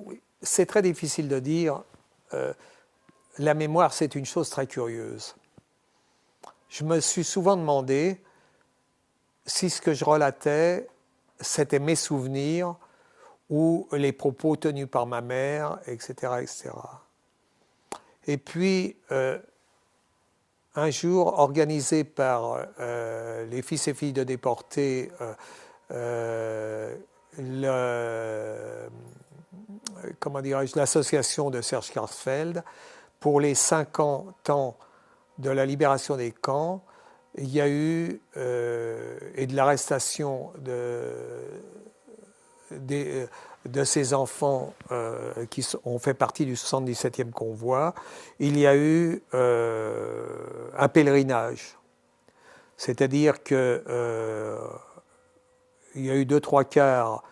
Oui, c'est très difficile de dire. Euh, la mémoire, c'est une chose très curieuse. Je me suis souvent demandé si ce que je relatais, c'était mes souvenirs ou les propos tenus par ma mère, etc. etc. Et puis, un jour, organisé par les fils et filles de déportés, comment dirais-je, l'association de Serge Klarsfeld, pour les 50 ans de la libération des camps, il y a eu, et de l'arrestation de ces enfants qui ont fait partie du 77e convoi, il y a eu un pèlerinage. C'est-à-dire que il y a eu 2-3 quarts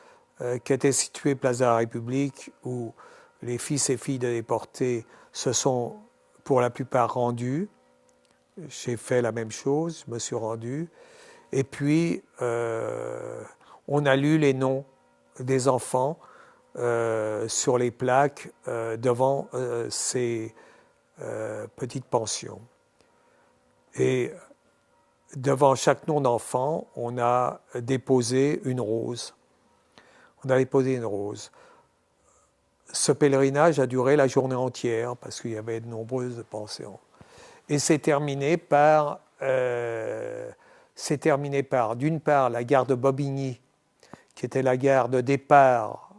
qui étaient situés place de la République, où les fils et filles de déportés se sont pour la plupart rendus. J'ai fait la même chose, je me suis rendu. Et puis, on a lu les noms des enfants sur les plaques devant ces petites pensions. Et devant chaque nom d'enfant, on a déposé une rose. On a déposé une rose. Ce pèlerinage a duré la journée entière parce qu'il y avait de nombreuses pensions. Et c'est terminé par, d'une part, la gare de Bobigny, qui était la gare de départ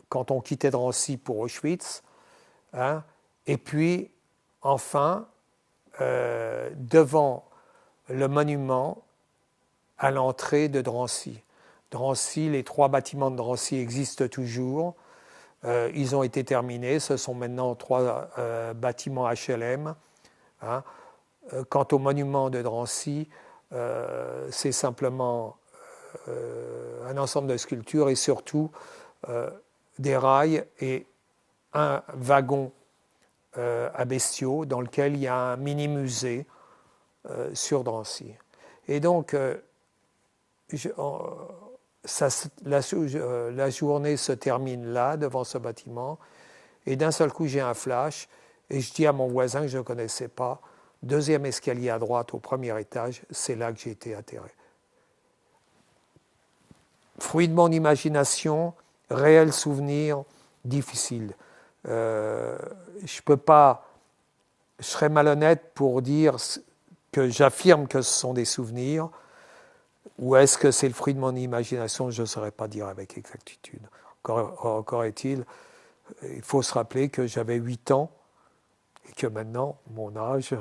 quand on quittait Drancy pour Auschwitz, hein, et puis, enfin, devant le monument à l'entrée de Drancy. Drancy, les 3 bâtiments de Drancy existent toujours. Ils ont été terminés. Ce sont maintenant 3 bâtiments HLM. Hein. Quant au monument de Drancy, c'est simplement un ensemble de sculptures et surtout des rails et un wagon à bestiaux dans lequel il y a un mini-musée sur Drancy. Et donc, la journée se termine là, devant ce bâtiment, et d'un seul coup, j'ai un flash, et je dis à mon voisin que je ne connaissais pas, 2e escalier à droite au 1er étage, c'est là que j'ai été atterré. Fruit de mon imagination, réel souvenir, difficile. Je peux pas, je serais malhonnête pour dire que j'affirme que ce sont des souvenirs, ou est-ce que c'est le fruit de mon imagination, je ne saurais pas dire avec exactitude. Encore est-il, il faut se rappeler que j'avais 8 ans et que maintenant, mon âge